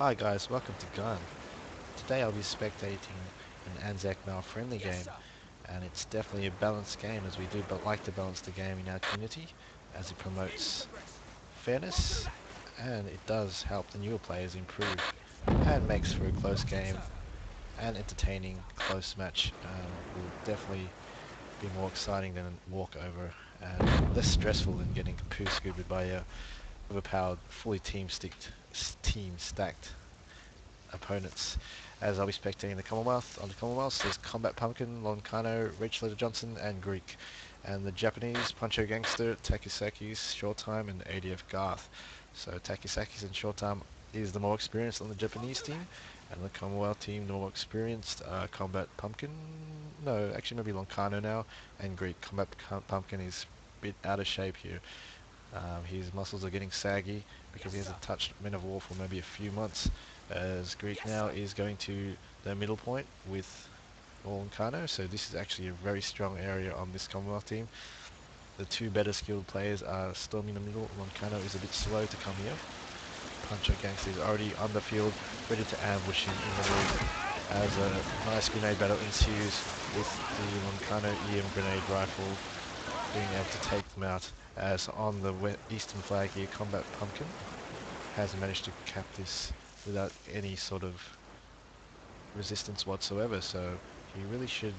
Hi guys, welcome to Gun. Today I'll be spectating an Anzac Male friendly game, and it's definitely a balanced game as we do but like to balance the game in our community as it promotes fairness and it does help the newer players improve and makes for a close game and entertaining close match. Will definitely be more exciting than a walkover and less stressful than getting poo scooped by a overpowered, fully team stacked opponents. As I'll be spectating the Commonwealth. On the Commonwealth, there's Combat Pumpkin, Loncano, Rich Letter Johnson, and Greek. And the Japanese, Puncho Gangster, Takisaki's, Shorttime, and ADF Garth. So Takisaki's and Shorttime is the more experienced on the Japanese team, and the Commonwealth team, the more experienced, Combat Pumpkin, no, actually maybe Loncano now, and Greek. Combat Pumpkin is a bit out of shape here. His muscles are getting saggy because he hasn't touched Men of War for maybe a few months. As Greek now is going to the middle point with Loncano, so this is actually a very strong area on this Commonwealth team. The two better skilled players are storming the middle. Loncano is a bit slow to come here. Puncher Gangster is already on the field, ready to ambush him in the lead as a nice grenade battle ensues with the Loncano EM grenade rifle being able to take them out. As on the eastern flag here, Combat Pumpkin has managed to cap this without any sort of resistance whatsoever, so he really should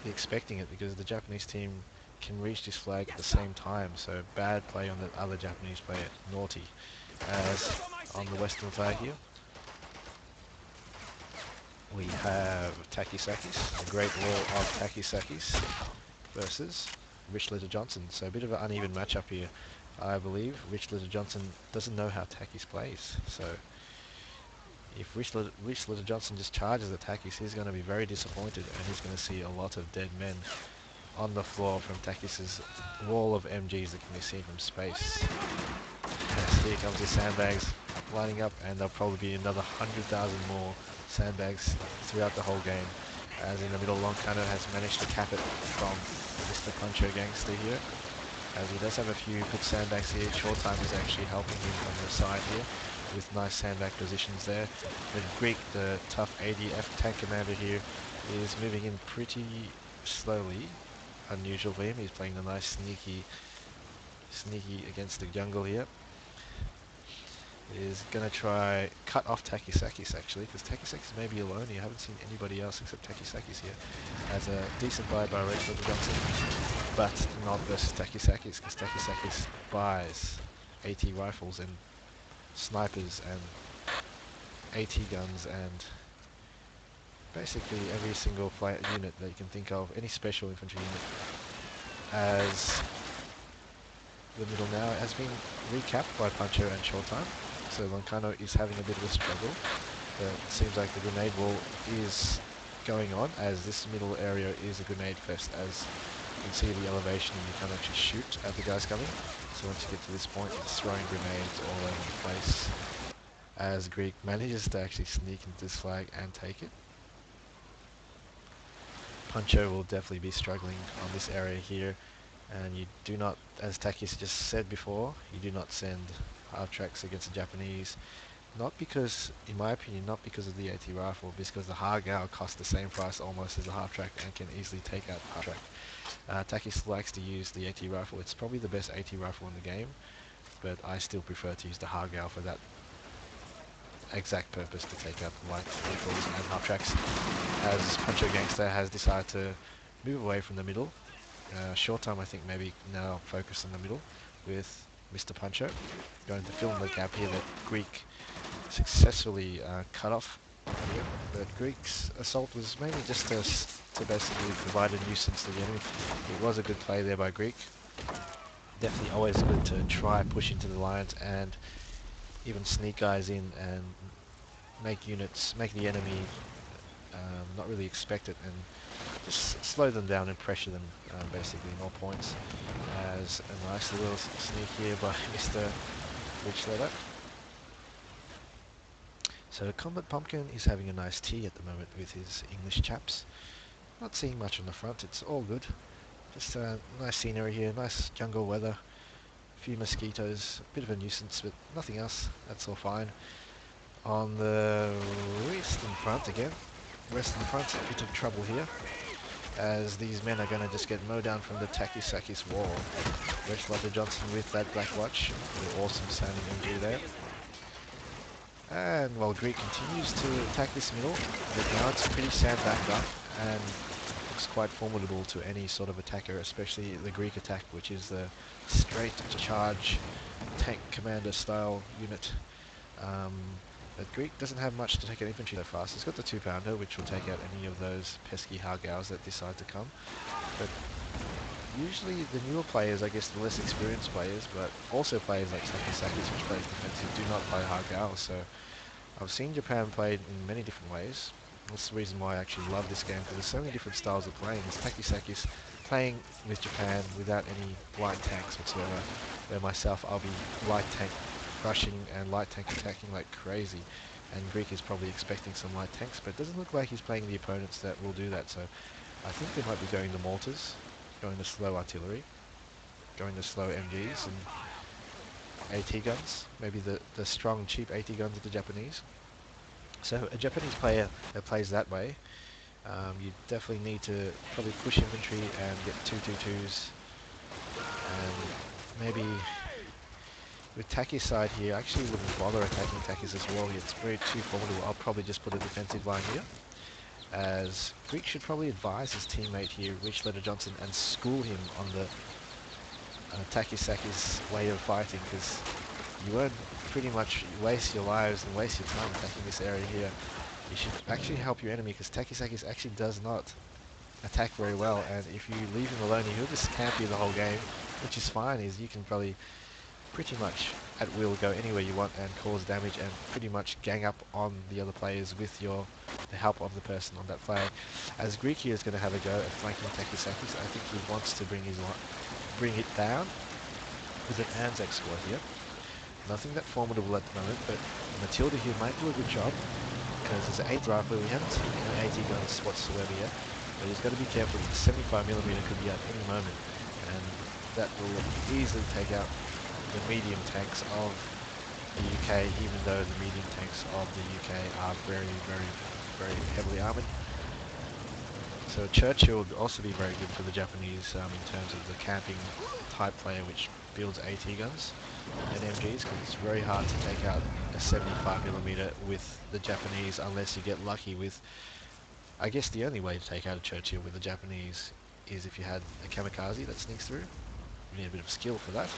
be expecting it because the Japanese team can reach this flag at the same time, so bad play on the other Japanese player, naughty. As on the western flag here, we have Takisakis, a great wall of Takisakis versus Rich Litter Johnson, so a bit of an uneven matchup here. I believe Rich Litter Johnson doesn't know how Takis plays, so if Rich Litter Johnson just charges the Takis, he's going to be very disappointed and he's going to see a lot of dead men on the floor from Takis' wall of MGs that can be seen from space. Yes, here comes his sandbags lining up, and there'll probably be another 100,000 more sandbags throughout the whole game. As in the middle, Loncano has managed to cap it from Mr. Puncho Gangster here. As he does have a few good sandbags here, Shorttime is actually helping him on the side here with nice sandbag positions there. But Greek, the tough ADF tank commander here, is moving in pretty slowly. Unusual for him. He's playing the nice sneaky against the jungle here. Is going to try cut off Takisakis actually, because Takisakis may be alone here. I haven't seen anybody else except Takisakis here. As a decent buy by Rachel Johnson, but not versus Takisakis, because Takisakis buys AT rifles and snipers and AT guns and basically every single unit that you can think of, any special infantry unit. As the middle now has been recapped by Puncho and Shorttime, so Loncano is having a bit of a struggle, but it seems like the grenade wall is going on, as this middle area is a grenade fest, as you can see the elevation and you can't actually shoot at the guys coming, so once you get to this point it's throwing grenades all over the place, as Greek manages to actually sneak into this flag and take it. Puncho will definitely be struggling on this area here, and you do not, as Takis just said before, you do not send half tracks against the Japanese, not because, in my opinion, not because of the AT rifle, because the Hargao costs the same price almost as the half track and can easily take out the half track. Takis likes to use the AT rifle. It's probably the best AT rifle in the game, but I still prefer to use the Hargao for that exact purpose, to take out light vehicles and half tracks, as Puncho Gangster has decided to move away from the middle. Shorttime I think maybe now focus in the middle with Mr. Puncho, going to fill in the gap here that Greek successfully cut off here. But Greek's assault was mainly just to basically provide a nuisance to the enemy. It was a good play there by Greek. Definitely always good to try push into the lines and even sneak guys in and make the enemy not really expect it, and just slow them down and pressure them, basically more points. As a nice little sneak here by Mr. Rich Letter. So Combat Pumpkin is having a nice tea at the moment with his English chaps. Not seeing much on the front, it's all good. Just a nice scenery here, nice jungle weather. A few mosquitoes, a bit of a nuisance, but nothing else. That's all fine. On the western front again. Western front, a bit of trouble here, as these men are going to just get mowed down from the Takisakis wall. Rich Lotta Johnson with that Black Watch, an awesome sounding MG there. And while Greek continues to attack this middle, but now it's pretty sandbagged up and looks quite formidable to any sort of attacker, especially the Greek attack, which is the straight charge tank commander style unit. Um, but Greek doesn't have much to take out infantry so fast. He's got the 2-pounder, which will take out any of those pesky Hargaus that decide to come. But usually the newer players, I guess the less experienced players, but also players like Takisakis, which plays defensive, do not play Hargao. So I've seen Japan played in many different ways. That's the reason why I actually love this game, because there's so many different styles of playing. There's Takisakis playing with Japan without any light tanks whatsoever, where myself I'll be light tank rushing and light tank attacking like crazy, and Greek is probably expecting some light tanks, but it doesn't look like he's playing the opponents that will do that. So I think they might be going to mortars, going to slow artillery, going to slow MGs and AT guns, maybe the strong cheap AT guns of the Japanese. So a Japanese player that plays that way, you definitely need to probably push infantry and get 222s, and maybe with Taki's side here, I actually wouldn't bother attacking Taki's as well. It's very too formidable. I'll probably just put a defensive line here, as Greek should probably advise his teammate here, Rich Letter Johnson, and school him on the Takisaki's way of fighting, because you won't pretty much waste your lives and waste your time attacking this area here. You should actually help your enemy, because Takisakis actually does not attack very well, and if you leave him alone, he'll just camp you the whole game, which is fine, is you can probably pretty much at will go anywhere you want and cause damage and pretty much gang up on the other players with the help of the person on that flag. As Greek here is going to have a go at flanking Takisakis, I think he wants to bring it down with an Anzac squad here. Nothing that formidable at the moment, but Matilda here might do a good job, because there's an 8 rifle. We haven't seen any 80 guns whatsoever yet, but he's got to be careful. The 75mm could be at any moment, and that will easily take out the medium tanks of the UK, even though the medium tanks of the UK are very, very, very heavily armoured. So Churchill would also be very good for the Japanese in terms of the camping type player, which builds AT guns and MGs, because it's very hard to take out a 75mm with the Japanese unless you get lucky with, I guess the only way to take out a Churchill with the Japanese is if you had a kamikaze that sneaks through. You need a bit of skill for that.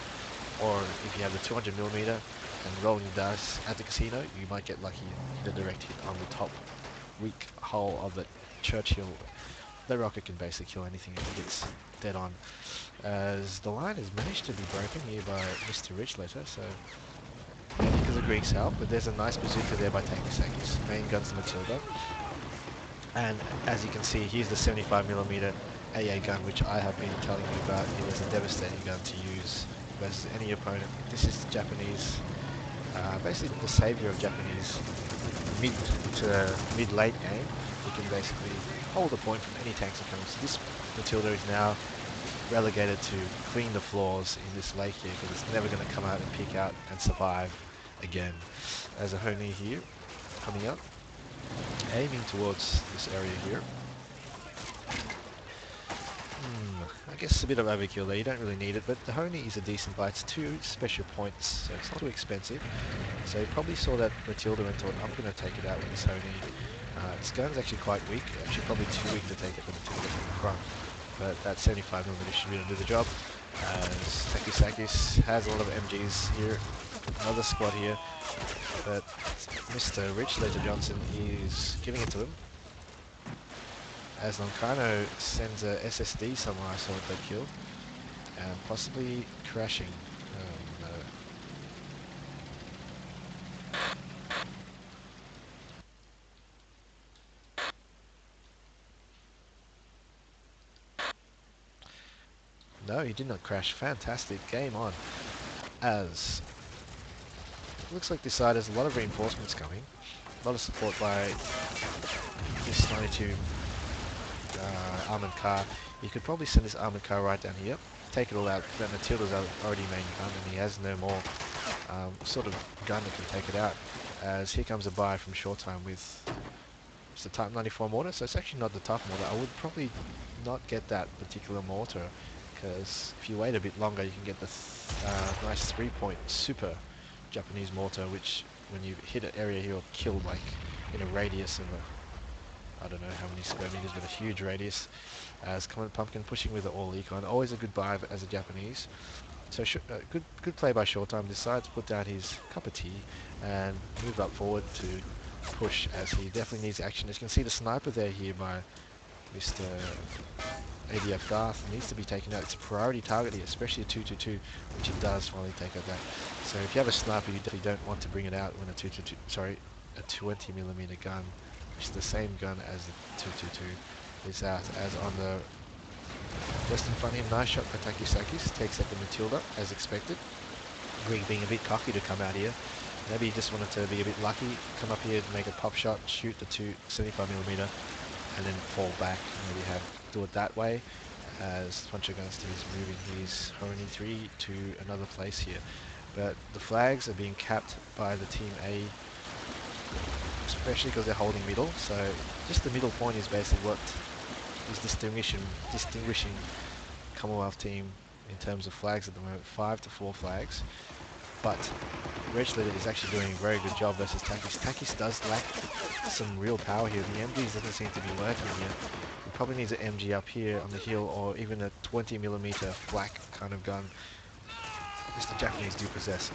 Or if you have the 200mm and rolling the dice at the casino, you might get lucky and hit a direct hit on the top weak hull of the Churchill. The rocket can basically kill anything if it hits dead on. As the line has managed to be broken here by Mr. Richletter, so because of Greek's help, but there's a nice bazooka there by Takisakis. Main gun's the Matilda. And as you can see, here's the 75mm AA gun, which I have been telling you about. It is a devastating gun to use versus any opponent. This is the Japanese, basically the savior of Japanese mid to mid-late game. You can basically hold a point from any tanks that come. So this Matilda is now relegated to clean the floors in this lake here, because it's never going to come out and peek out and survive again. As a Honi here, coming up, aiming towards this area here. I guess a bit of overkill there, you don't really need it, but the Honi is a decent buy. It's 2 special points, so it's not too expensive. So he probably saw that Matilda and thought, I'm going to take it out with this Honi. Its gun's actually quite weak, actually probably too weak to take it with Matilda from the front. But that 75mm should really do the job, as Takisakis has a lot of MGs here, another squad here, but Mr. Rich Letter Johnson is giving it to him, as Lancano sends a SSD somewhere. I saw it got killed, and possibly crashing. Oh no. No, he did not crash. Fantastic. Game on. As it looks like this side has a lot of reinforcements coming. A lot of support by this 92 armoured car. You could probably send this armoured car right down here take it all out. That Matilda's already main gun, and he has no more sort of gun that can take it out. As here comes a buy from Short Time with it's the Type 94 mortar, so it's actually not the tough mortar. I would probably not get that particular mortar, because if you wait a bit longer, you can get the nice 3-point super Japanese mortar, which when you hit an area, he'll kill like in a radius of I don't know how many square meters, but a huge radius. As Comet Pumpkin pushing with the all econ, always a good buy as a Japanese. So good play by Short Time. Decides to put down his cup of tea and move up forward to push, as he definitely needs action. As you can see the sniper there here by Mr. ADF Garth needs to be taken out. It's a priority target here, especially a 222, which it does finally take out that. So if you have a sniper, you definitely don't want to bring it out when a 222, sorry, a 20mm gun, which is the same gun as the 222, is out. As on the just in front of him, nice shot by Takisakis, takes out the Matilda as expected. Greg being a bit cocky to come out here. Maybe he just wanted to be a bit lucky, come up here, make a pop shot, shoot the 75mm, and then fall back. Maybe do it that way. As Puncher Gunster is moving his Horny 3 to another place here. But the flags are being capped by the Team A, especially because they're holding middle. So just the middle point is basically what is distinguishing Commonwealth team in terms of flags at the moment. 5-4 flags. But Reg Leader is actually doing a very good job versus Takis. Takis does lack some real power here. The MGs doesn't seem to be working here. He probably needs an MG up here on the hill, or even a 20mm flak kind of gun, which the Japanese do possess.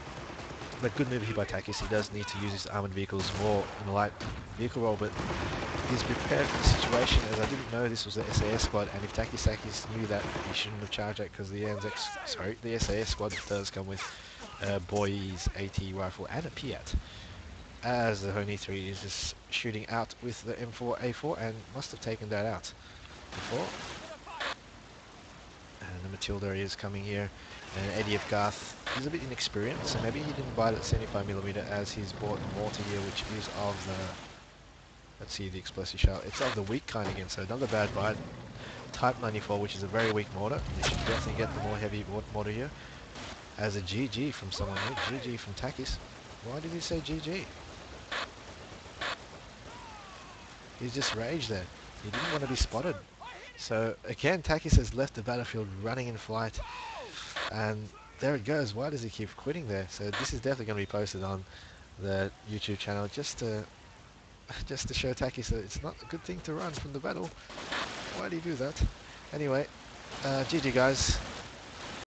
But good move here by Takis. He does need to use his armoured vehicles more in the light vehicle role, but he's prepared for the situation, as I didn't know this was the SAS squad, and if Takisakis knew that, he shouldn't have charged that, because the SAS squad does come with Boy's AT rifle and a Piat. As the Honey 3 is just shooting out with the M4A4 and must have taken that out before. And the Matilda is coming here, and Eddie of Garth is a bit inexperienced, so maybe he didn't buy that 75mm, as he's bought the mortar here, which is of the, let's see, the explosive shell. It's of the weak kind again, so another bad buy. Type 94, which is a very weak mortar. You should definitely get the more heavy mortar here. As a GG from someone here, GG from Takis. Why did he say GG? He's just raged there. He didn't want to be spotted. So again, Takis has left the battlefield running in flight. And there it goes. Why does he keep quitting there? So this is definitely going to be posted on the YouTube channel just to show Takis that it's not a good thing to run from the battle. Why do you do that? Anyway, GG guys.